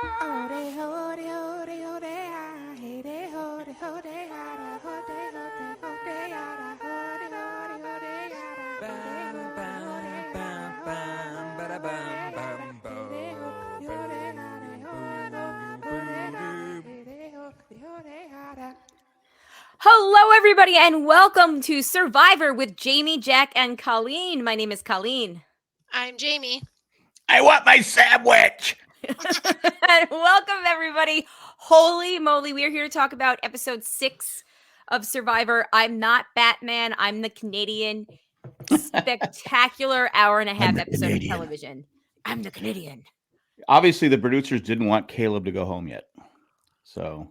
Hello, everybody, and welcome to Survivor with Jamie, Jack, and Colleen. My name is Colleen. I'm Jamie. I want my sandwich. Welcome, everybody. Holy moly, we are here to talk about episode 6 of Survivor. I'm not Batman. I'm the Canadian. Spectacular hour-and-a-half episode Canadian. of television. I'm the Canadian. Obviously, the producers didn't want Caleb to go home yet. So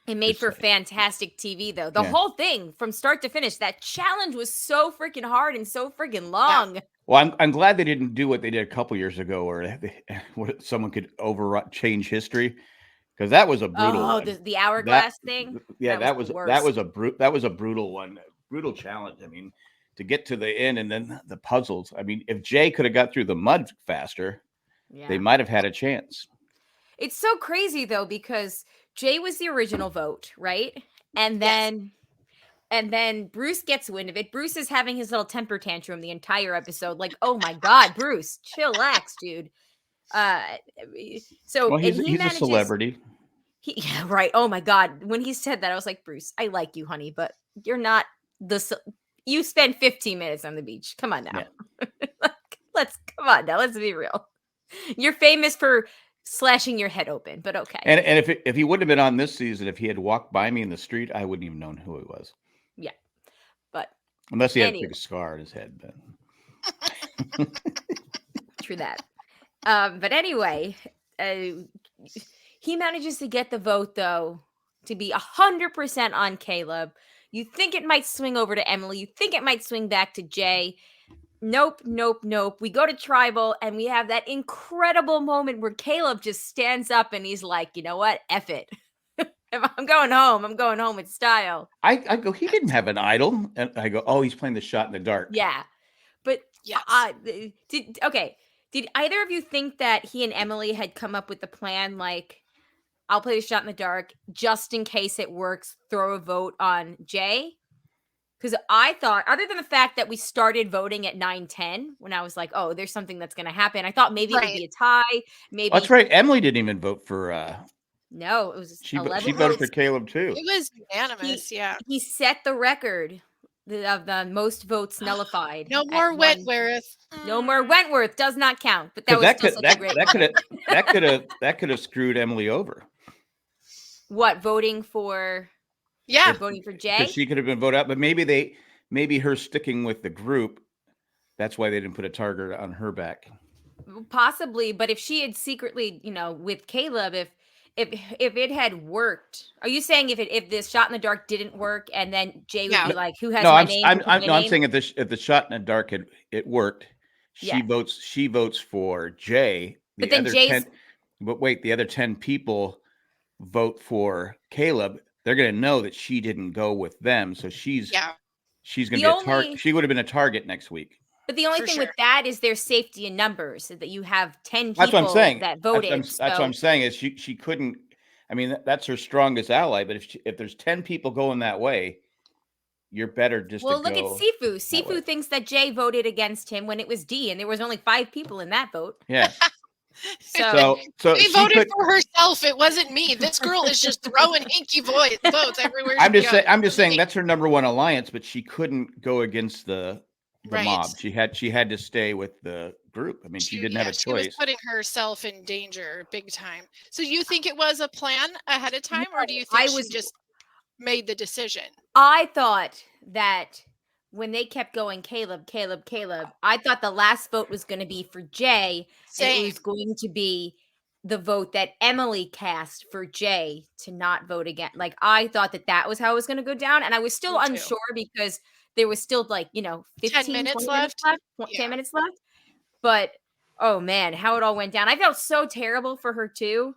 it made for fantastic TV, though. The whole thing, from start to finish, that challenge was so freaking hard and so freaking long. Yeah. Well, I'm glad they didn't do what they did a couple years ago, where someone could change history, because that was a brutal. Oh, the hourglass thing. Yeah, that was a brutal one, brutal challenge. I mean, to get to the end and then the puzzles. I mean, if Jay could have got through the mud faster, they might have had a chance. It's so crazy though, because Jay was the original vote, right? And then Bruce gets wind of it. Bruce is having his little temper tantrum the entire episode. Like, oh my God, Bruce, chillax, dude. He's a celebrity. Yeah, right. Oh my God. When he said that, I was like, Bruce, I like you, honey, but you're not you spend 15 minutes on the beach. Come on now. Yeah. Let's be real. You're famous for slashing your head open, but okay. And if he wouldn't have been on this season, if he had walked by me in the street, I wouldn't even known who he was. Yeah, but unless he had a big scar on his head, then true that. But anyway, he manages to get the vote though to be 100% on Caleb. You think it might swing over to Emily. You think it might swing back to Jay. Nope. We go to tribal and we have that incredible moment where Caleb just stands up and he's like, you know what? F it. If I'm going home with style. I go, he didn't have an idol. And I go, oh, he's playing the shot in the dark. Yeah. But yes. Did either of you think that he and Emily had come up with the plan, like, I'll play the shot in the dark just in case it works, throw a vote on Jay? Because I thought, other than the fact that we started voting at 9:10, when I was like, oh, there's something that's going to happen. I thought maybe it would be a tie. Maybe that's right. Emily didn't even vote for. No, it was she voted for Caleb too. It was unanimous. He set the record of the most votes nullified. No more Wentworth. No more Wentworth. Does not count. But that could have screwed Emily over. What, voting for? Yeah, voting for Jay. Because she could have been voted out, but maybe her sticking with the group. That's why they didn't put a target on her back. Possibly, but if she had secretly, with Caleb, if it had worked, are you saying if this shot in the dark didn't work, and then Jay would be like, "Who has my name?" I'm saying if the shot in the dark it worked, she votes for Jay. But then the other 10 people vote for Caleb. They're going to know that she didn't go with them, so she's going to be a target. She would have been a target next week. But the only thing with that is there's safety in numbers, that you have 10 people that voted. That's what I'm saying is she couldn't. I mean, that's her strongest ally. But if there's 10 people going that way, you're better just. Well, look at Sifu. Sifu thinks that Jay voted against him when it was D, and there was only 5 people in that vote. Yeah. So she voted for herself. It wasn't me. This girl is just throwing hinky votes everywhere. I'm just saying that's her number one alliance, but she couldn't go against the mob. She had to stay with the group. I mean, she didn't have a choice. She was putting herself in danger big time. So you think it was a plan ahead of time, or do you think she just made the decision? I thought that when they kept going, Caleb, I thought the last vote was going to be for Jay. And it was going to be the vote that Emily cast for Jay to not vote again. Like, I thought that was how it was going to go down. And I was still unsure because there was still 15 minutes left. 10 minutes left. But, oh man, how it all went down. I felt so terrible for her too.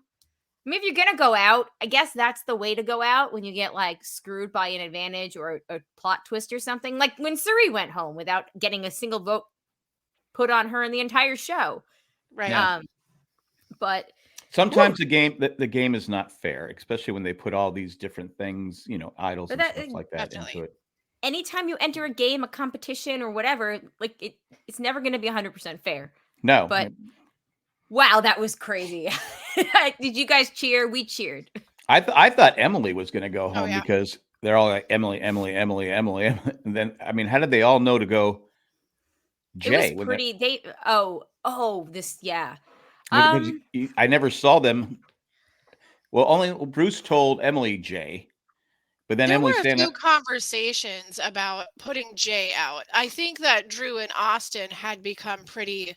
I mean, if you're going to go out, I guess that's the way to go out when you get screwed by an advantage or a plot twist or something. Like when Suri went home without getting a single vote put on her in the entire show. Right. Yeah. But Sometimes the game is not fair, especially when they put all these different things, idols and stuff like that into it. Anytime you enter a game, a competition, or whatever, like it's never going to be 100% fair. No, but wow, that was crazy. Did you guys cheer? We cheered. I thought Emily was going to go home because they're all like Emily. And then, I mean, how did they all know to go Jay? It was pretty. I never saw them. Well, only Bruce told Emily Jay, but then there Emily were a few conversations about putting Jay out. I think that Drew and Austin had become pretty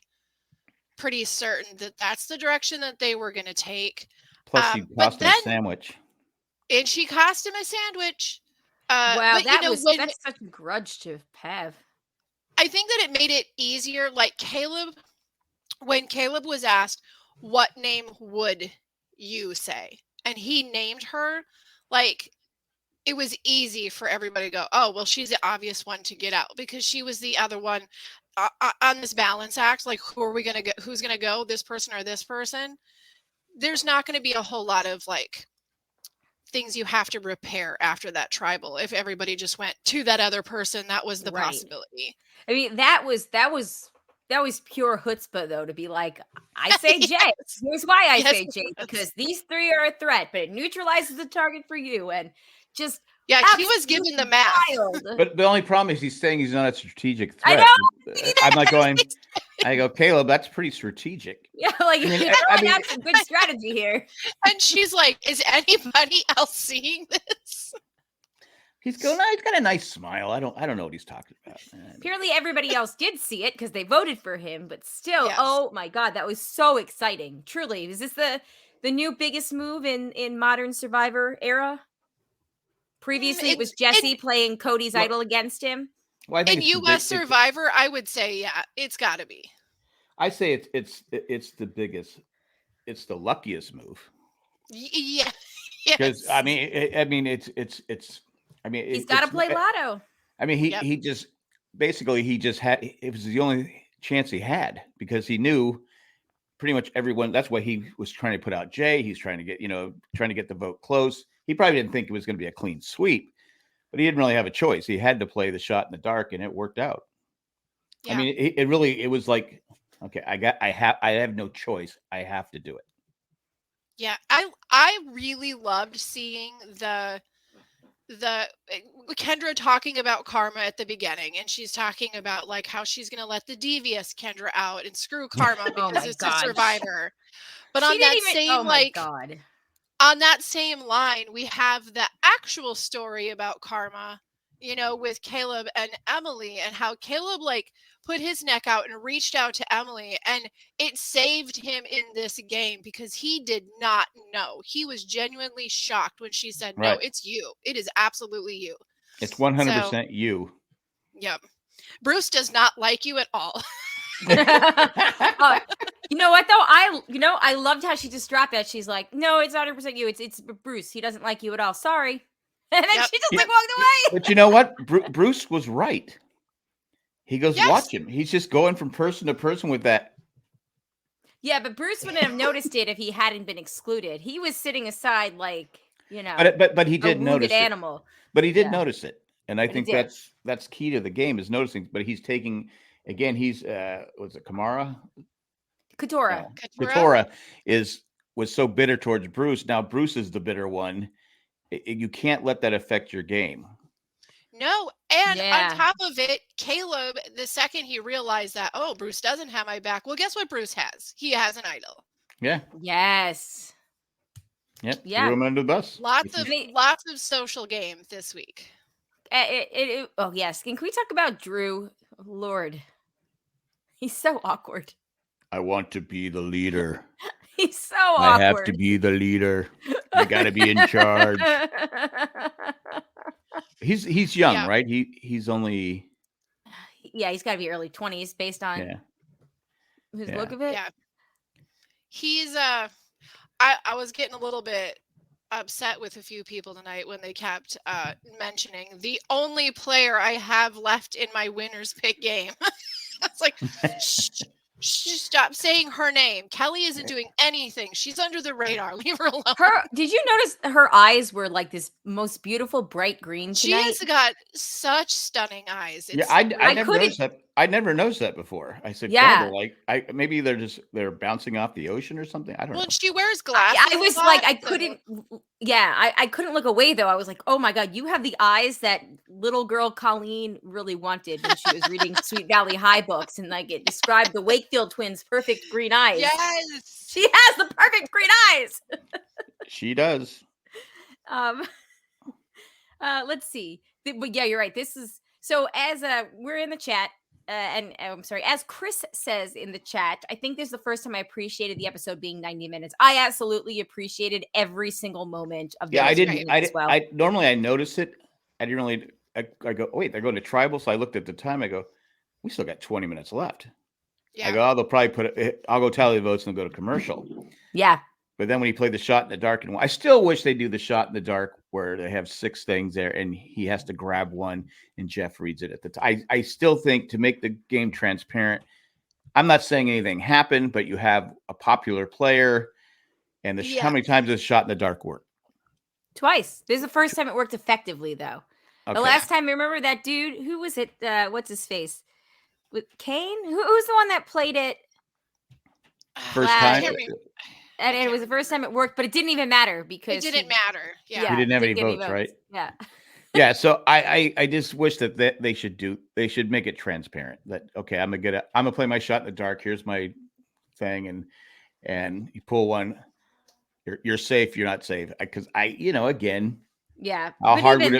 certain that that's the direction that they were going to take. Plus, she cost him a sandwich. And she cost him a sandwich. That's such a grudge to have. I think that it made it easier. Like when Caleb was asked, what name would you say? And he named her, like, it was easy for everybody to go, oh, well, she's the obvious one to get out because she was the other one on this balance act. Like, who's going to go, this person or this person? There's not going to be a whole lot of like things you have to repair after that tribal. If everybody just went to that other person, that was the possibility. I mean, that was pure chutzpah, though, to be like, I say Jay. Here's why I say Jay, because these three are a threat, but it neutralizes the target for you. And just he was given the math. But the only problem is he's saying he's not a strategic threat. I know. I'm like going. I go, Caleb, that's pretty strategic. Yeah, like I have some good strategy here. And she's like, is anybody else seeing this? He's got a nice smile. I don't know what he's talking about. Apparently everybody else did see it because they voted for him, but still, Oh my God, that was so exciting. Truly. Is this the new biggest move in modern Survivor era? Previously it was Jesse playing Cody's idol against him. Well, in US Survivor, I would say, it's gotta be. I say it's the biggest, it's the luckiest move. Yeah. Because I mean it's he's got to play lotto. I mean he just had, it was the only chance he had because he knew pretty much everyone. That's why he was trying to put out Jay. He's trying to get the vote close. He probably didn't think it was going to be a clean sweep, but he didn't really have a choice. He had to play the shot in the dark, and it worked out. Yeah. I mean, it was like, okay, I have no choice. I have to do it. Yeah, I really loved seeing the Kendra talking about karma at the beginning, and she's talking about like how she's going to let the devious Kendra out and screw karma because it's a Survivor. But on that same line, we have the actual story about karma, with Caleb and Emily, and how Caleb put his neck out and reached out to Emily, and it saved him in this game because he did not know. He was genuinely shocked when she said, no, it's you. It is absolutely you. It's 100% you. Yep. Bruce does not like you at all. You know what though? I loved how she just dropped that. She's like, no, it's 100% you. It's Bruce. He doesn't like you at all. Sorry. And then she just walked away. But you know what? Bruce was right. He goes, watch him. He's just going from person to person with that. Yeah, but Bruce wouldn't have noticed it if he hadn't been excluded. He was sitting aside like, But he did notice animal. It. But he did notice it. And I think that's key to the game is noticing. But he's taking, again, was it Kamara? Katora. Katora was so bitter towards Bruce. Now Bruce is the bitter one. You can't let that affect your game. No, and on top of it, Caleb, the second he realized that, Bruce doesn't have my back. Well, guess what Bruce has? He has an idol. Yeah. Yes. Yep. Yeah. Threw him under the bus. Lots of social game this week. Oh yes. Can we talk about Drew? Oh, Lord, he's so awkward. I want to be the leader. He's so awkward. I have to be the leader. I got to be in charge. He's young, right? He's only. Yeah, he's got to be early 20s based on his look of it. Yeah. He's I was getting a little bit upset with a few people tonight when they kept mentioning the only player I have left in my winners pick game. It's like, Stop saying her name. Kelly isn't doing anything. She's under the radar. Leave her alone. Did you notice her eyes were like this most beautiful bright green tonight? She has got such stunning eyes. Yeah, I never noticed that. I never noticed that before. I said, yeah, like maybe they're bouncing off the ocean or something. I don't know. Well, she wears glasses. I was like, I couldn't. Yeah, I couldn't look away though. I was like, oh my god, you have the eyes that little girl Colleen really wanted when she was reading Sweet Valley High books, and like it described the Wakefield twins' perfect green eyes. Yes, she has the perfect green eyes. She does. Let's see. But yeah, you're right. This is so. As we're in the chat. And I'm sorry, as Chris says in the chat, I think this is the first time I appreciated the episode being 90 minutes. I absolutely appreciated every single moment of the I didn't. I normally I notice it. I didn't really. I go, oh, wait, they're going to tribal. So I looked at the time. I go, we still got 20 minutes left. Yeah. I go, oh, they'll probably put it. I'll go tally the votes and they'll go to commercial. Yeah. But then when he played the shot in the dark, and I still wish they do the shot in the dark where they have 6 things there and he has to grab one and Jeff reads it at the time. I still think to make the game transparent, I'm not saying anything happened, but you have a popular player and how many times does shot in the dark work? Twice. This is the first time it worked effectively, though. Okay. The last time, remember that dude? Who was it? What's his face? With Kane? Who's the one that played it? First time? And it was the first time it worked, but it didn't even matter because it didn't matter. Yeah, he didn't have any votes, right? Yeah, yeah. So I just wish that they should make it transparent. That okay, I'm gonna play my shot in the dark. Here's my thing, and you pull one, you're safe. You're not safe because again. Yeah. How hard it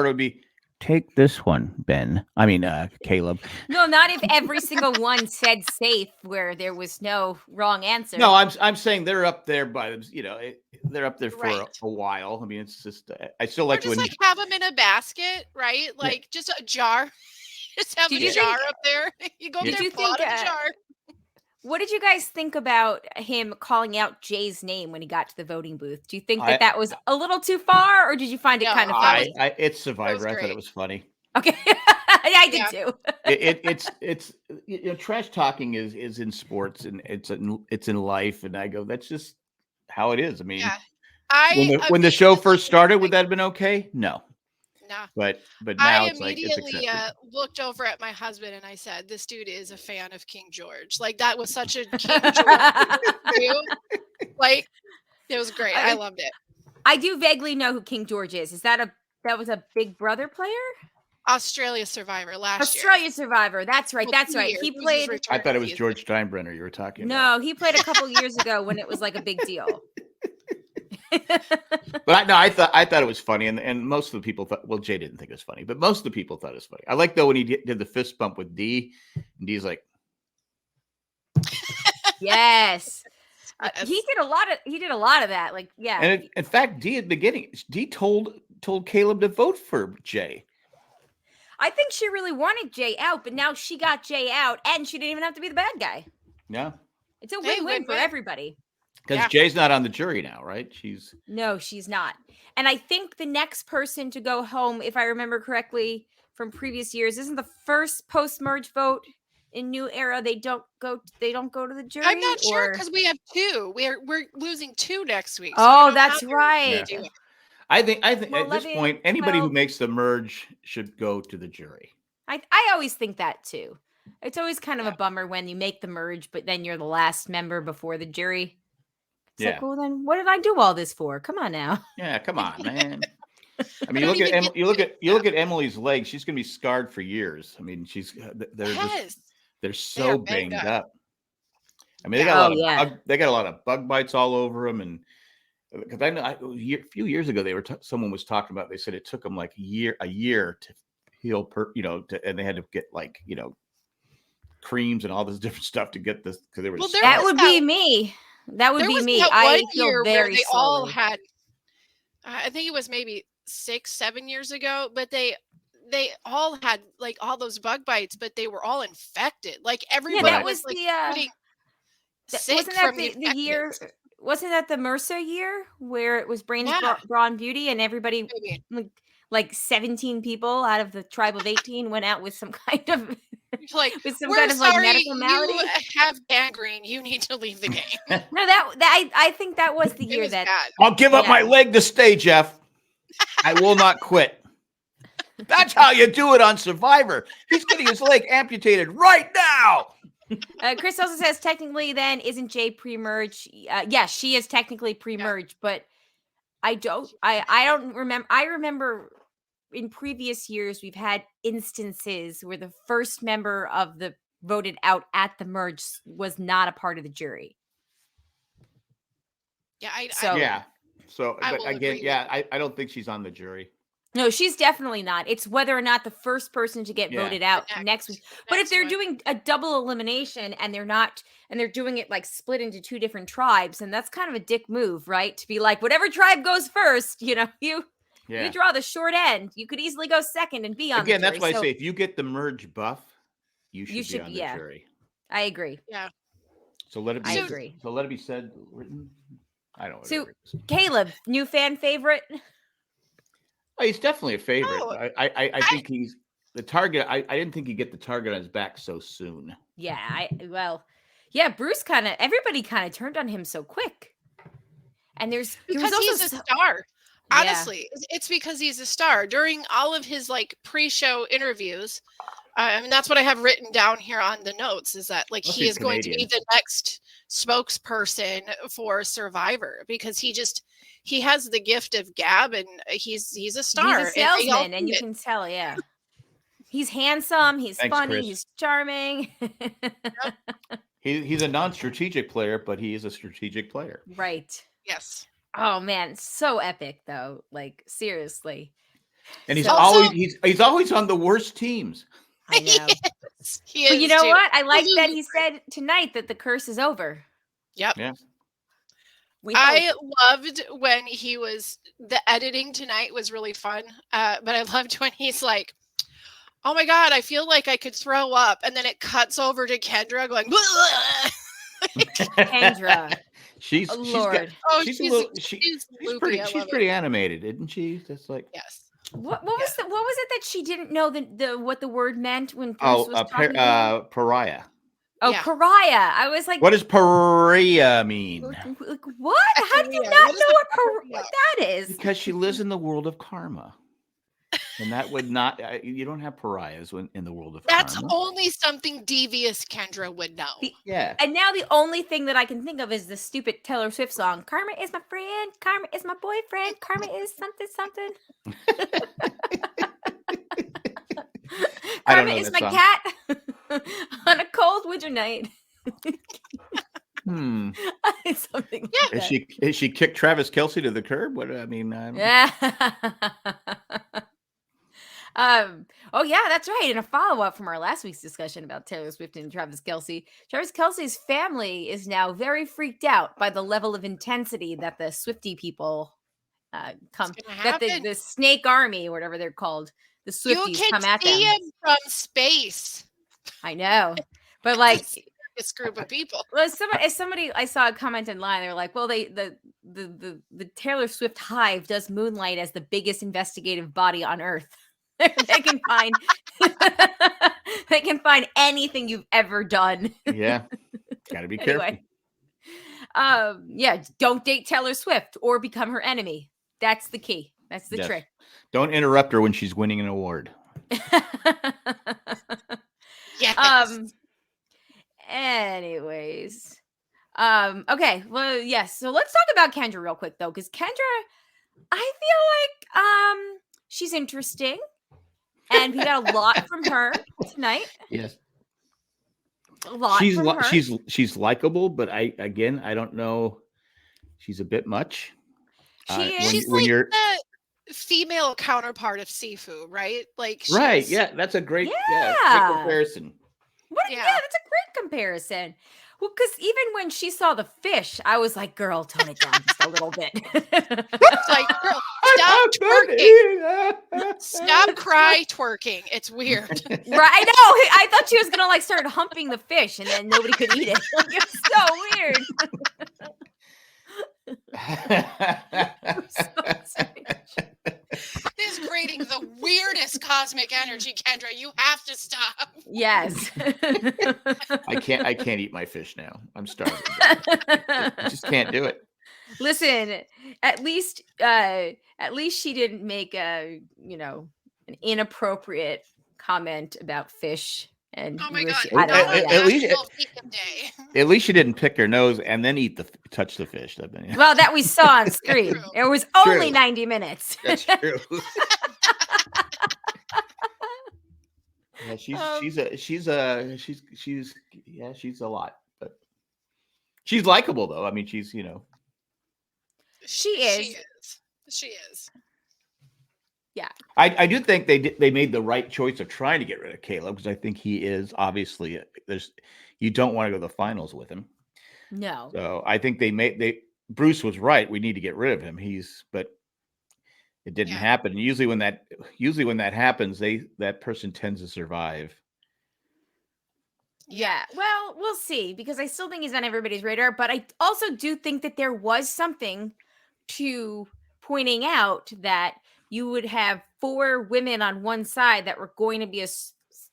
would be. Take this one, Ben. I mean, Caleb. No, not if every single one said safe where there was no wrong answer. No, I'm saying they're up there by them. They're up there for a while. I mean, it's just I still like just have them in a basket, right? Like just a jar. Just have a jar up there. You go up there, pull out a jar. What did you guys think about him calling out Jay's name when he got to the voting booth? Do you think that was a little too far, or did you find it kind of funny? It's Survivor. I thought it was funny. Okay, yeah, I did too. It's trash talking is in sports and it's in life, and I go, that's just how it is. I mean, when the show first started, would that have been okay? No. Nah. But now I immediately looked over at my husband and I said, "This dude is a fan of King George." Like that was such a King George view. Like it was great. I loved it. I do vaguely know who King George is. Is that was a Big Brother player? Australia Survivor last year. Australia Survivor. That's right. That's right. He played. I thought it was George Steinbrenner you were talking about. No, he played a couple years ago when it was like a big deal. But I thought it was funny, and most of the people thought. Well, Jay didn't think it was funny, but most of the people thought it was funny. I like though when he did the fist bump with D, and D's like, yes, he did a lot of that. Like, yeah. And in fact, D at the beginning, D told Caleb to vote for Jay. I think she really wanted Jay out, but now she got Jay out, and she didn't even have to be the bad guy. Yeah, it's a win-win for everybody. Because Jay's not on the jury now, right? No, she's not. And I think the next person to go home, if I remember correctly from previous years, isn't the first post-merge vote in New Era. They don't go to the jury. I'm not sure because we have 2. We're losing 2 next week. So that's right. Yeah. I think at this point, anybody who makes the merge should go to the jury. I always think that too. It's always kind of a bummer when you make the merge, but then you're the last member before the jury. It's like, well, then what did I do all this for? Come on now. Yeah, come on, man. I mean, you look at Emily's legs. She's going to be scarred for years. I mean, they're so banged up. I mean, they got a lot of bug bites all over them, and because I know a few years ago someone was talking about. They said it took them like a year to heal, and they had to get creams and all this different stuff to get this because they were. Well, that would be me. That would be me. I feel very they all had. I think it was maybe 6-7 years ago, but they all had like all those bug bites, but they were all infected. Like everybody was like sick. Wasn't that the year? Wasn't that the Mercer year where it was Brawn Beauty and everybody, like 17 people out of the tribe of 18 went out with some kind of Like, with some we're kind of like sorry, medical malady. you have gangrene. You need to leave the game. No, I think that was the It year was that bad. I'll give up my leg to stay, Jeff. I will not quit. That's how you do it on Survivor. He's getting his leg amputated right now. Chris also says technically then isn't Jay pre-merge? Yes, she is technically pre-merge, but I don't remember. I remember in previous years we've had instances where the first member of the voted out at the merge was not a part of the jury. Yeah, So, I but will again, agree yeah, I don't think she's on the jury. No, she's definitely not. It's whether or not the first person to get voted out next week. But if they're doing a double elimination and they're doing it like split into two different tribes, and that's kind of a dick move, right? To be like, whatever tribe goes first, you draw the short end. You could easily go second and be on Again, the jury. that's why I say if you get the merge buff, you should be on the jury. I agree. Yeah. So let it be. I agree. So let it be said, written. I don't know. So Caleb, new fan favorite? Oh, he's definitely a favorite. Oh, I think he's the target. I didn't think he'd get the target on his back so soon. Yeah, Bruce everybody kind of turned on him so quick. And because he's a star. Honestly, it's because he's a star. During all of his like pre-show interviews, I mean, that's what I have written down here on the notes is that like he is going to be the next spokesperson for Survivor because he has the gift of gab and he's a star. He's a salesman and you can tell, he's handsome, he's funny, Chris. He's charming. Yep. He's a non-strategic player, but he is a strategic player. Right. Yes. Oh man, so epic though. Like seriously. And he's always on the worst teams. I know. He is but you know what? I like that he said tonight that the curse is over. Yep. Yeah. I loved when the editing tonight was really fun. But I loved when he's like, oh my God, I feel like I could throw up. And then it cuts over to Kendra going, Kendra. She's pretty animated, isn't she? That's like, yes. What was it that she didn't know what the word meant when Bruce was talking pariah. Oh, pariah. I was like, what does pariah mean? Like, what? How do you not know what that is? Because she lives in the world of karma. And that would not, you don't have pariahs in the world of karma. That's only something devious Kendra would know. And now the only thing that I can think of is the stupid Taylor Swift song, Karma is my friend, karma is my boyfriend, karma is something. Karma is my cat on a cold winter night. Something like that. Is she kicked Travis Kelce to the curb? What I mean, oh yeah, that's right. In a follow-up from our last week's discussion about Taylor Swift and Travis Kelce's family is now very freaked out by the level of intensity that the Swiftie people the Snake Army or whatever they're called, the Swifties come at them. You can see him from space. I know, but like this group of people. Well, somebody I saw a comment in line. They're like, well, the Taylor Swift hive does moonlight as the biggest investigative body on earth. They can find anything you've ever done. Yeah, gotta be careful. Anyway, don't date Taylor Swift or become her enemy. That's the key. That's the trick. Don't interrupt her when she's winning an award. Yes. Anyways. Okay. Well, yes. So let's talk about Kendra real quick though, because Kendra, I feel like she's interesting. And we got a lot from her tonight. Yes. A lot from her. She's likable, but I don't know. She's a bit much. She's like the female counterpart of Sifu, right? Like right. Yeah, that's a great great comparison. Yeah, that's a great comparison. Well, because even when she saw the fish, I was like, girl, tone it down just a little bit. It's like, girl, stop twerking. Stop cry twerking. It's weird. Right? I know. I thought she was going to like start humping the fish and then nobody could eat it. Like, it's so weird. This is creating the weirdest cosmic energy, Kendra. You have to stop. Yes. I can't eat my fish now. I'm starving. I just can't do it. Listen, at least she didn't make an inappropriate comment about fish. And oh my God! At least she didn't pick her nose and then touch the fish. Well, that we saw on screen. It was only 90 minutes. That's true. Yeah, she's a lot, but she's likable though. I mean, she's She is. Yeah, I do think they made the right choice of trying to get rid of Caleb, because I think he is obviously you don't want to go to the finals with him. No. So I think Bruce was right. We need to get rid of him. But it didn't happen. Usually when that happens, that person tends to survive. Yeah. Well, we'll see, because I still think he's on everybody's radar, but I also do think that there was something to pointing out that you would have 4 women on one side that were going to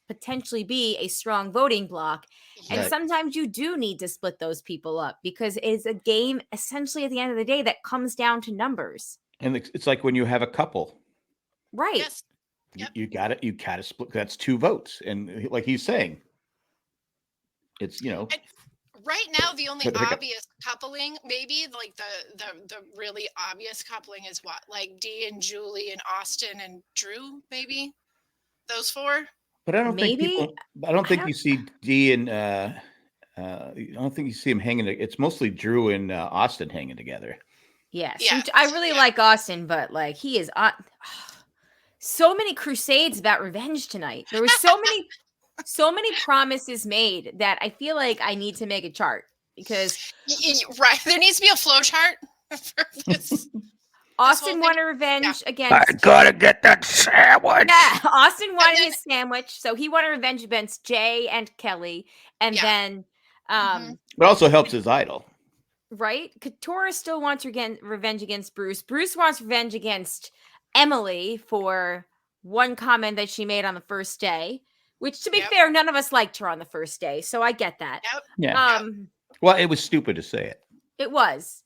potentially be a strong voting block. And sometimes you do need to split those people up, because it's a game essentially at the end of the day that comes down to numbers. And it's like when you have a couple. Right. Yes. Yep. You got to split. That's 2 votes. And like he's saying, it's, And right now, the only obvious coupling, maybe like the really obvious coupling is what, like Dee and Julie and Austin and Drew, maybe those 4. But I don't think you see Dee and I don't think you see them hanging. It's mostly Drew and Austin hanging together. Yes. Yeah. I really like Austin, but like he is on so many crusades about revenge tonight. There was so many promises made that I feel like I need to make a chart, because right, there needs to be a flow chart for this. Austin wanted revenge against. I gotta get that sandwich. Yeah, Austin wanted his sandwich, so he wanted revenge against Jay and Kelly, and then it also helps his idol. Right, Katora still wants revenge against Bruce. Bruce wants revenge against Emily for one comment that she made on the first day. Which, to be fair, none of us liked her on the first day, so I get that. Yep. Yeah. Well, it was stupid to say it. It was.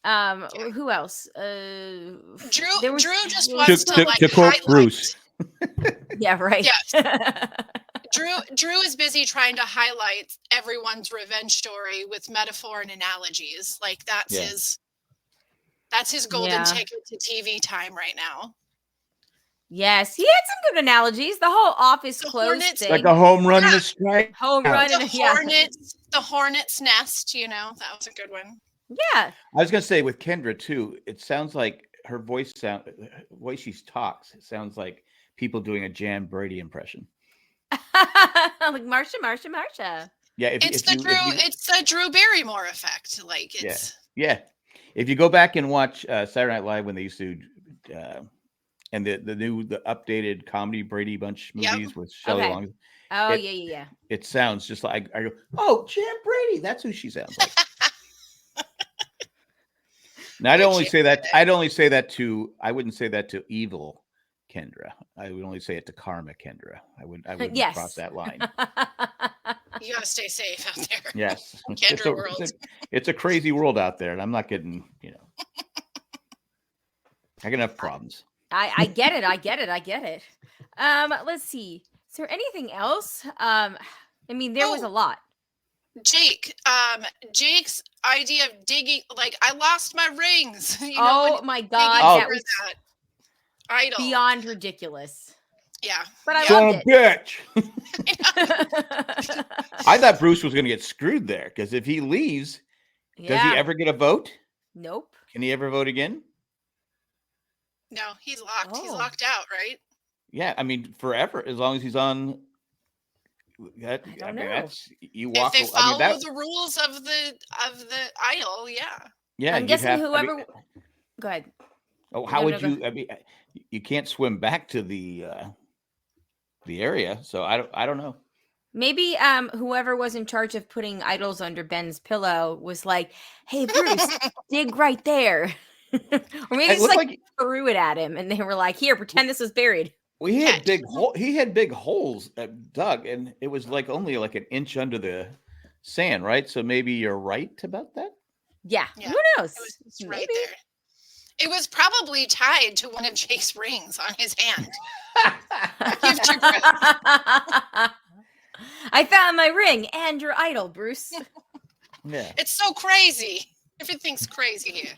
Who else? Drew just wants to quote Bruce. Yeah, right. Yes. Drew is busy trying to highlight everyone's revenge story with metaphor and analogies. Like that's his golden ticket to TV time right now. Yes, he had some good analogies. The whole office closed thing. Like a home run in the strike. Home run in the hornet's nest, that was a good one. Yeah. I was going to say with Kendra too, it sounds like her the way she talks, it sounds like people doing a Jan Brady impression. Like Marsha. Yeah. It's the Drew Barrymore effect. Like it's. Yeah. If you go back and watch Saturday Night Live when they used to, and the updated comedy Brady Bunch movies with Shelley Long. Oh, yeah. It sounds just like I go, oh, Jan Brady. That's who she sounds like. Now, I wouldn't say that to evil Kendra. I would only say it to karma Kendra. I wouldn't cross that line. You gotta stay safe out there. Yes. Kendra world. It's a crazy world out there, and I'm not getting, I can have problems. I get it. Let's see. Is there anything else? There was a lot. Jake's idea of digging, like, I lost my rings. My God. That was that idol. Beyond ridiculous. Yeah. But I loved it. Bitch. I thought Bruce was going to get screwed there, because if he leaves, does he ever get a vote? Nope. Can he ever vote again? No, he's locked. Oh. He's locked out, right? Yeah, forever, as long as he's on. If they follow the rules of the idol, yeah. Yeah, I'm guessing whoever. Go ahead. Oh, how would you? You can't swim back to the area, so I don't know. Maybe whoever was in charge of putting idols under Ben's pillow was like, "Hey, Bruce, dig right there." Or maybe just threw it at him, and they were like, "Here, pretend this was buried." Well, he had big holes dug, and it was like only like an inch under the sand, right? So maybe you're right about that. Yeah. Who knows? It was right there. It was probably tied to one of Jake's rings on his hand. I found my ring and your idol, Bruce. Yeah. It's so crazy. Everything's crazy here.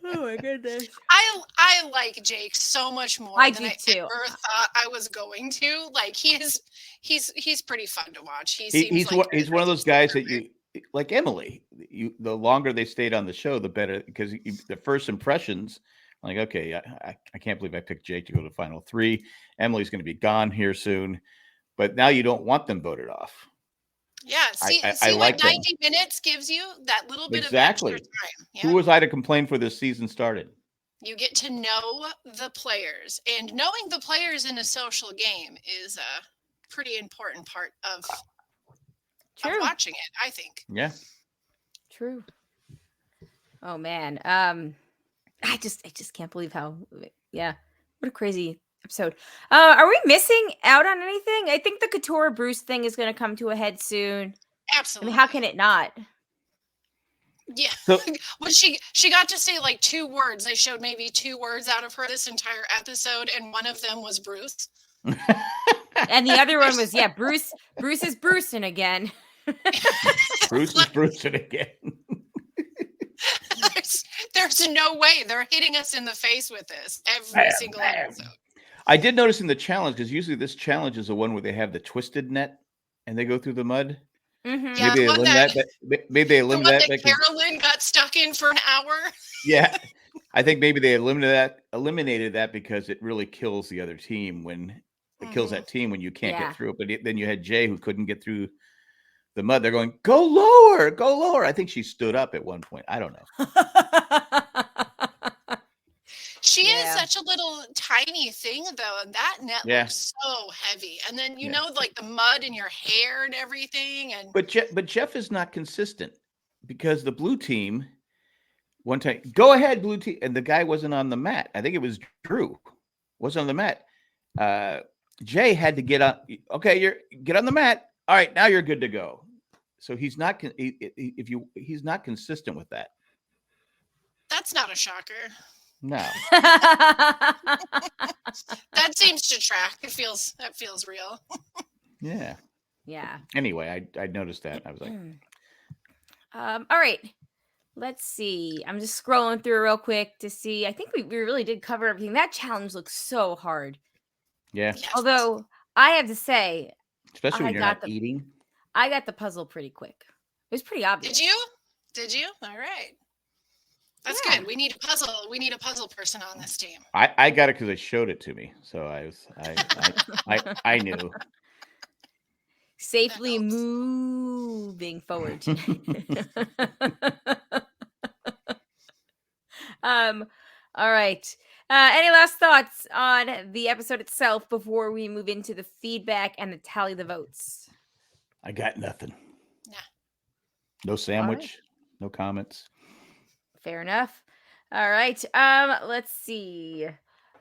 Oh my goodness. I like Jake so much more than I ever thought I was going to. Like he's pretty fun to watch. He's one of those guys that you like Emily. The longer they stayed on the show, the better, because the first impressions, like, okay, I can't believe I picked Jake to go to the final 3. Emily's going to be gone here soon, but now you don't want them voted off. Yeah, see like what 90 minutes gives you? That little bit of extra time. Yeah. Who was I to complain for this season started? You get to know the players, and knowing the players in a social game is a pretty important part of watching it, I think. Yeah. True. Oh man. I just can't believe how what a crazy episode. Are we missing out on anything? I think the Couture Bruce thing is going to come to a head soon. Absolutely. I mean, how can it not? Yeah. So, well, she got to say like 2 words. They showed maybe 2 words out of her this entire episode, and one of them was Bruce. And the other one was Bruce is Brucing again. Bruce is Brucing again. There's no way they're hitting us in the face with this every single episode. I did notice in the challenge, because usually this challenge is the one where they have the twisted net and they go through the mud. Mm-hmm. Yeah, maybe they eliminated that. Carolyn got stuck in for an hour. Yeah, I think maybe they eliminated that because it really kills the other team when it kills that team when you can't get through it. But then you had Jay who couldn't get through the mud. They're going, go lower, go lower. I think she stood up at one point. I don't know. She is such a little tiny thing, though, and that net looks so heavy. And then you know, like the mud in your hair and everything. And but Jeff is not consistent, because the blue team one time, go ahead, blue team, and the guy wasn't on the mat. I think it was Drew wasn't on the mat. Jay had to get on. Okay, get on the mat. All right, now you're good to go. So he's not he's not consistent with that. That's not a shocker. No. That seems to track. That feels real. Yeah. Yeah. Anyway, I noticed that. I was like, all right. Let's see. I'm just scrolling through real quick to see. I think we really did cover everything. That challenge looks so hard. Yeah. Yes. Although I have to say, especially when you're not eating. I got the puzzle pretty quick. It was pretty obvious. Did you? All right. That's good. We need a puzzle. We need a puzzle person on this team. I got it because they showed it to me, so I knew. Safely moving forward tonight. All right. Any last thoughts on the episode itself before we move into the feedback and the tally the votes? I got nothing. Nah. No sandwich. No comments. Fair enough. All right. Let's see.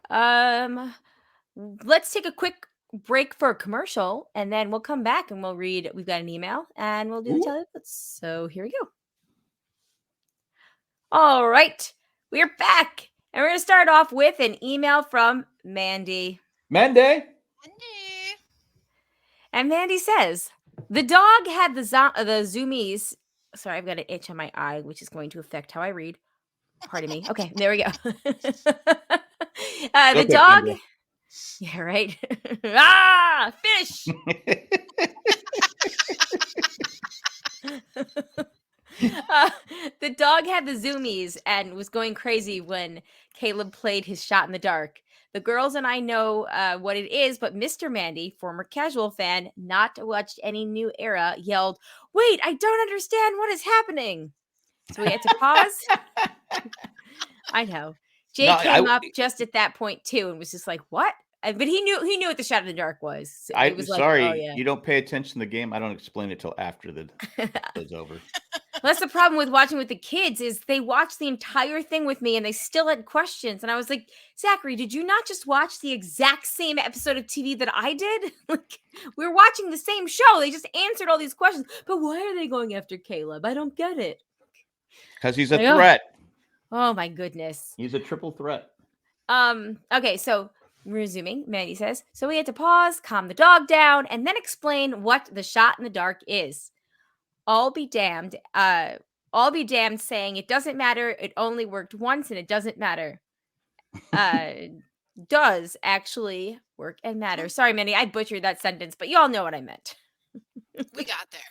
Let's take a quick break for a commercial, and then we'll come back and we'll read. We've got an email, and we'll do the tally. So here we go. All right, we're back, and we're gonna start off with an email from Mandy. Mandy. And Mandy says the dog had the zoomies. Sorry, I've got an itch on my eye, which is going to affect how I read. Pardon me. Okay, there we go. The dog. Mandy. Yeah, right. Fish. The dog had the zoomies and was going crazy when Caleb played his shot in the dark. The girls and I know what it is, but Mr. Mandy, former casual fan, not watched any new era, yelled, "Wait, I don't understand what is happening." So we had to pause. I know. Jay came up just at that point too and was just like, "What?" But he knew what the shot in the dark was. So sorry, you don't pay attention to the game. I don't explain it till after the it's over. That's the problem with watching with the kids is they watched the entire thing with me and they still had questions. And I was like, Zachary, did you not just watch the exact same episode of TV that I did? Like, we were watching the same show. They just answered all these questions. But why are they going after Caleb? I don't get it. Because he's a threat. Oh my goodness. He's a triple threat. Okay, so resuming, Mandy says, so we had to pause, calm the dog down, and then explain what the shot in the dark is. I'll be damned saying it doesn't matter, it only worked once, and it doesn't matter. Does actually work and matter. Sorry, Mandy, I butchered that sentence, but y'all know what I meant. We got there.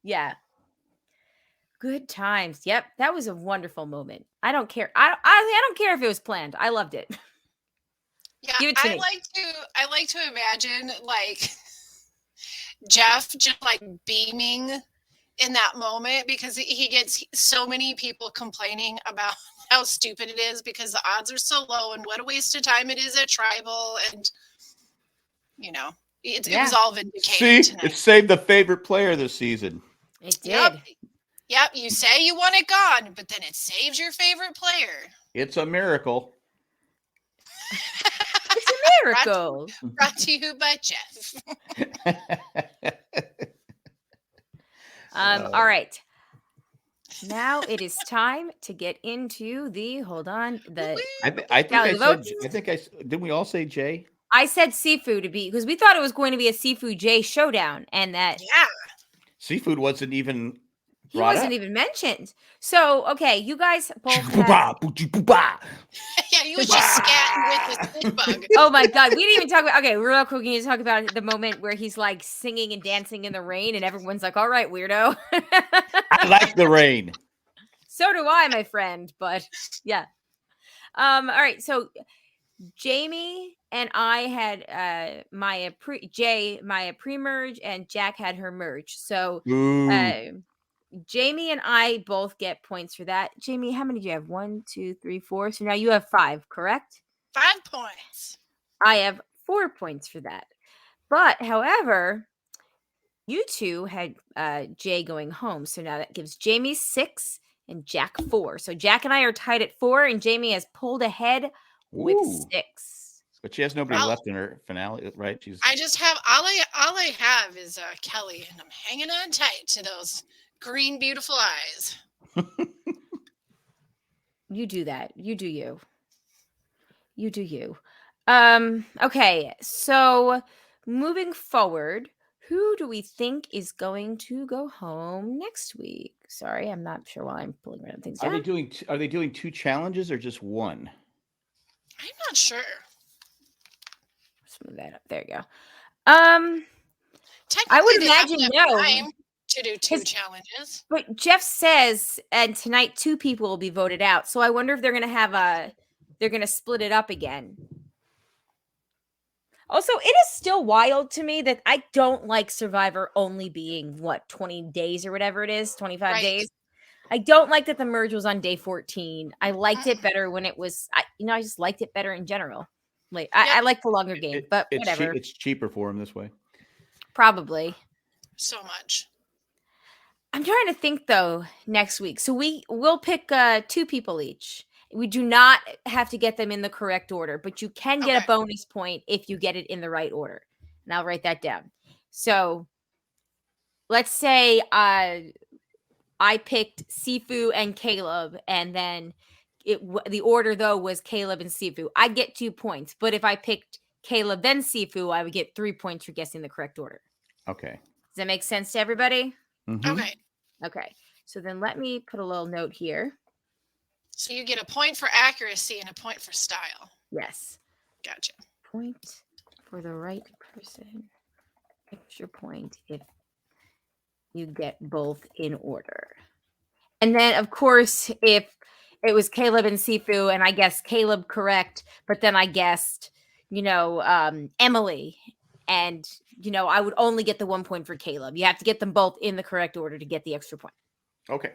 Yeah. Good times. Yep, that was a wonderful moment. I don't care. I don't care if it was planned. I loved it. Yeah, Give it to me. I like to imagine like Jeff just like beaming in that moment because he gets so many people complaining about how stupid it is because the odds are so low and what a waste of time it is at tribal, and you know it was all vindicated. See, it saved the favorite player this season. It did. Yep, you say you want it gone, but then it saves your favorite player. It's a miracle. It's a miracle. Brought to you by Jeff. All right. Now it is time to get into the. Hold on. Didn't we all say Jay? I said seafood to be because we thought it was going to be a seafood J showdown, and that seafood wasn't even. He wasn't even mentioned. So, okay, you guys both yeah, he was just scatting with the stink bug. Oh my God. We didn't even talk about, okay, real quick, we need to talk about the moment where he's like singing and dancing in the rain and everyone's like, all right, weirdo. I like the rain. So do I, my friend, but yeah. All right, so Jamie and I had Maya pre-merge and Jack had her merge. So Jamie and I both get points for that. Jamie, how many do you have? 1, 2, 3, 4. So now you have 5, correct? 5 points. I have 4 points for that. But, however, you two had Jay going home. So now that gives Jamie 6 and Jack 4. So Jack and I are tied at 4, and Jamie has pulled ahead with 6. But she has nobody left in her finale, right? I just have all I have is Kelly, and I'm hanging on tight to those green, beautiful eyes. You do that. You do you. You do you. Okay, so moving forward, who do we think is going to go home next week? Sorry, I'm not sure why I'm pulling random things down. Are they doing 2 challenges or just 1? I'm not sure. Let's move that up. There you go. I would imagine no. To do 2 challenges. But Jeff says, and tonight 2 people will be voted out. So I wonder if they're going to they're going to split it up again. Also, it is still wild to me that I don't like Survivor only being 20 days or whatever it is, 25 days. I don't like that the merge was on day 14. I liked it better when it was, I just liked it better in general. Like I like the longer game, but whatever. It's cheaper for him this way. Probably. So much. I'm trying to think though next week. So we'll pick 2 people each. We do not have to get them in the correct order, but you can get a bonus point if you get it in the right order. And I'll write that down. So let's say I picked Sifu and Caleb, and then the order though was Caleb and Sifu. I'd get 2 points, but if I picked Caleb then Sifu, I would get 3 points for guessing the correct order. Okay. Does that make sense to everybody? Mm-hmm. Okay. So then let me put a little note here. So you get a point for accuracy and a point for style. Yes. Gotcha. Point for the right person. Extra point if you get both in order. And then, of course, if it was Caleb and Sifu, and I guessed Caleb correct, but then I guessed, Emily, and, I would only get the 1 point for Caleb. You have to get them both in the correct order to get the extra point. Okay.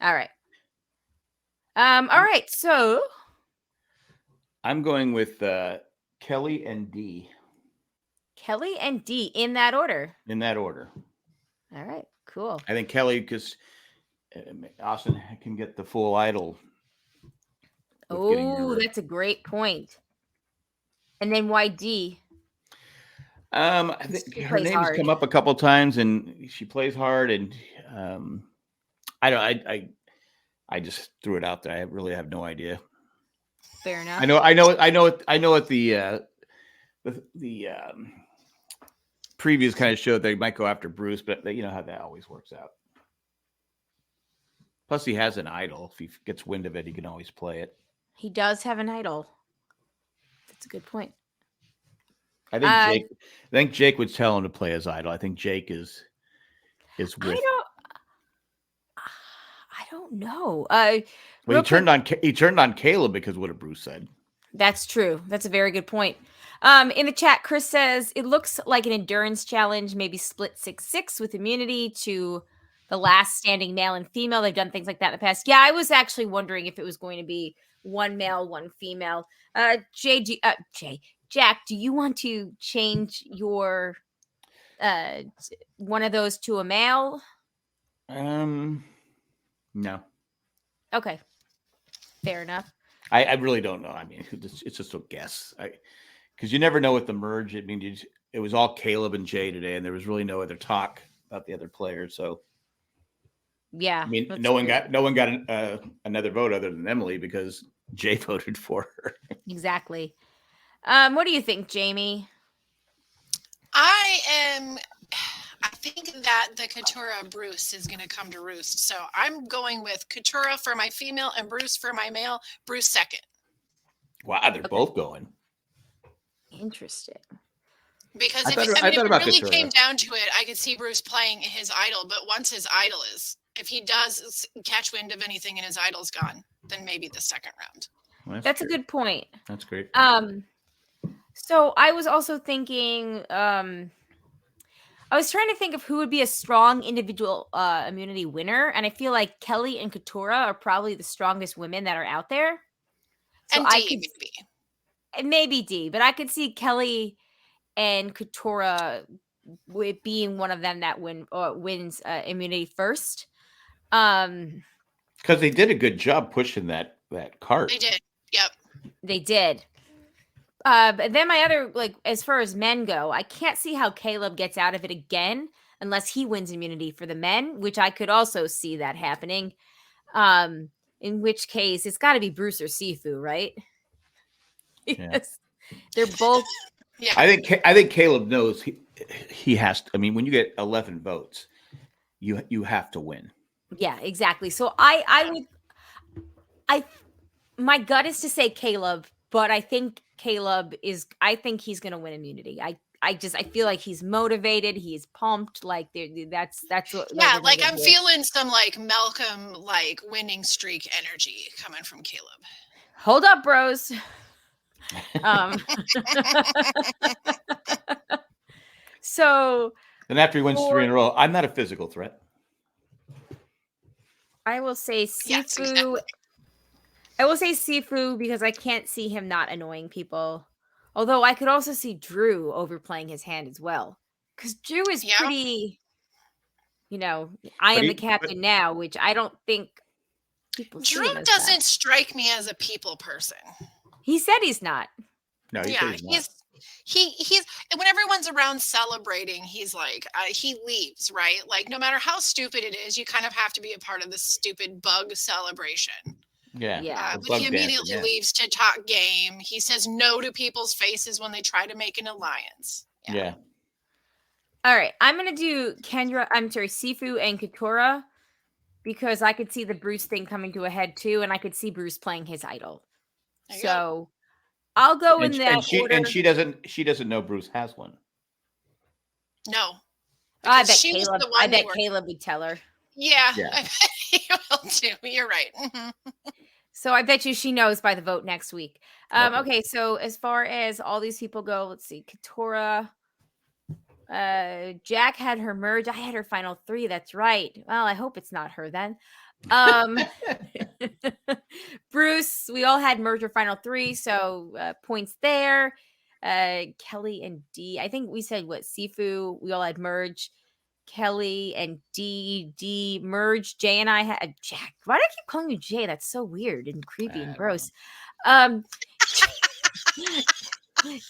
All right. All right. So I'm going with Kelly and D. Kelly and D in that order. In that order. All right. Cool. I think Kelly, because Austin can get the full idol. Oh, that's a great point. And then why D? I think her name has come up a couple times, and she plays hard. And I don't. I just threw it out there. I really have no idea. Fair enough. I know what the previews kind of showed they might go after Bruce, but you know how that always works out. Plus, he has an idol. If he gets wind of it, he can always play it. He does have an idol. That's a good point. I think Jake would tell him to play his idol. I think Jake is with. I don't know. Well, he turned on Caleb because of what Bruce said. That's true. That's a very good point. In the chat, Chris says it looks like an endurance challenge, maybe split 6-6 with immunity to the last standing male and female. They've done things like that in the past. Yeah, I was actually wondering if it was going to be one male, one female. Jack, do you want to change your one of those to a male? No. Okay. Fair enough. I really don't know. I mean, it's just a guess. Because you never know with the merge. I mean, it was all Caleb and Jay today, and there was really no other talk about the other players. So, yeah, I mean, no one got another vote other than Emily because Jay voted for her. Exactly. What do you think, Jamie? I think that the Katurah Bruce is going to come to roost. So I'm going with Katurah for my female and Bruce for my male. Bruce second. Wow, they're both going. Interesting. Because if it really came down to it, I could see Bruce playing his idol. But once his idol if he does catch wind of anything and his idol's gone, then maybe the second round. Well, that's a good point. That's great. So I was also thinking, I was trying to think of who would be a strong individual immunity winner. And I feel like Kelly and Katurah are probably the strongest women that are out there. So and D, maybe. And maybe D, but I could see Kelly and Katurah with being one of them that wins immunity first. Because they did a good job pushing that cart. They did. Yep. They did. But then my other, as far as men go, I can't see how Caleb gets out of it again unless he wins immunity for the men, which I could also see that happening. In which case, it's got to be Bruce or Sifu, right? Yes, they're both. Yeah. I think Caleb knows he has to. I mean, when you get 11 votes, you have to win. Yeah, exactly. So my gut is to say Caleb, but I think I think he's going to win immunity. I feel like he's motivated. He's pumped. That's what. Yeah, I'm feeling some Malcolm winning streak energy coming from Caleb. Hold up, bros. So. And after he wins 3 in a row, I'm not a physical threat. I will say Sifu. Yes, exactly. I will say Sifu because I can't see him not annoying people. Although I could also see Drew overplaying his hand as well. Because Drew is pretty, I am the captain now, which I don't think people see him as doesn't strike me as a people person. He said he's not. No, he's not. He's when everyone's around celebrating, he's he leaves, right? No matter how stupid it is, you kind of have to be a part of the stupid bug celebration. Yeah. But he immediately leaves to talk game. He says no to people's faces when they try to make an alliance. Yeah. All right. I'm going to do Sifu and Katurah because I could see the Bruce thing coming to a head too. And I could see Bruce playing his idol. So I'll go in that order. And she doesn't know Bruce has one. No. I bet Caleb would tell her. Yeah. I bet he will too. You're right. Mm-hmm. So I bet you she knows by the vote next week. Okay, so as far as all these people go, let's see. Katurah. Jack had her merge. I had her final 3. That's right. Well, I hope it's not her then. Bruce, we all had merge or final 3, so points there. Kelly and D. I think we said Sifu. We all had merge. Kelly and D merged. Jay and I had Jack. Why do I keep calling you Jay? That's so weird and creepy and gross.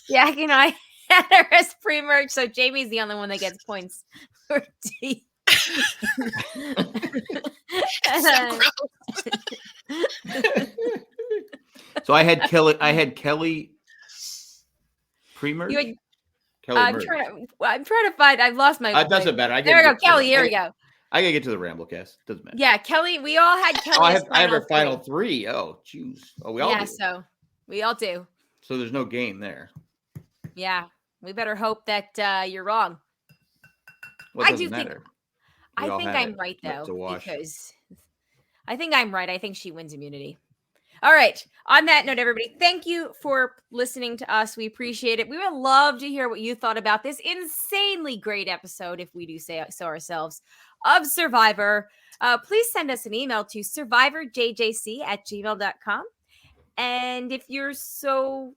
Jack and I had her as pre-merge, so Jamie's the only one that gets points for D. So gross. So I had Kelly pre-merge. I'm trying to find. I've lost my. It doesn't matter. There we go, Kelly. Here we go. I gotta get to the Ramblecast. Doesn't matter. Yeah, Kelly. We all had Kelly. I have our final three. Oh, jeez. Oh, we all do. So we all do. So there's no game there. Yeah, we better hope that you're wrong. Well, I do think. I think I'm right though, because I think I'm right. I think she wins immunity. All right. On that note, everybody, thank you for listening to us. We appreciate it. We would love to hear what you thought about this insanely great episode, if we do say so ourselves, of Survivor. Please send us an email to SurvivorJJC@gmail.com. And if you're so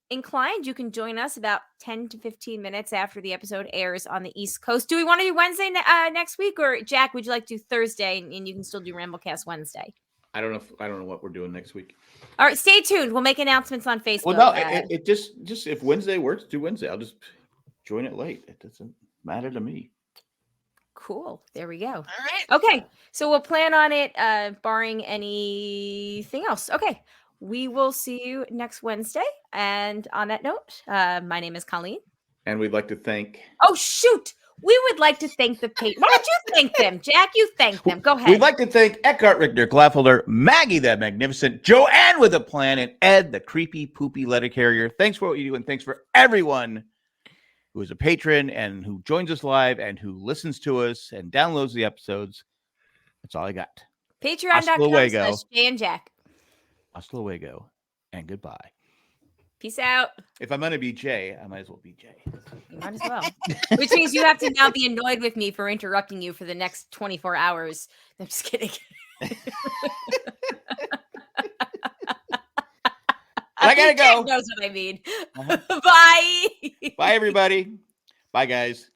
inclined, you can join us about 10 to 15 minutes after the episode airs on the East Coast. Do we want to do Wednesday next week, or Jack, would you like to do Thursday and you can still do Ramblecast Wednesday? I don't know what we're doing next week. All right, stay tuned. We'll make announcements on Facebook. Well, no, it just if Wednesday works, do Wednesday. I'll just join it late. It doesn't matter to me. Cool. There we go. All right. Okay, so we'll plan on it, barring anything else. Okay. We will see you next Wednesday. And on that note, my name is Colleen. And we'd like to thank... Oh, shoot! We would like to thank the patrons. Why don't you thank them, Jack? You thank them. Go ahead. We'd like to thank Eckhart Richter, Glaffholder, Maggie the Magnificent, Joanne with a Plan, and Ed the Creepy Poopy Letter Carrier. Thanks for what you do, and thanks for everyone who is a patron and who joins us live and who listens to us and downloads the episodes. That's all I got. Patreon.com/Jay and Jack. Hasta luego, and goodbye. Peace out. If I'm going to be Jay, I might as well be Jay. You might as well. Which means you have to now be annoyed with me for interrupting you for the next 24 hours. I'm just kidding. I got to go. Knows what I mean. Bye. Bye, everybody. Bye, guys.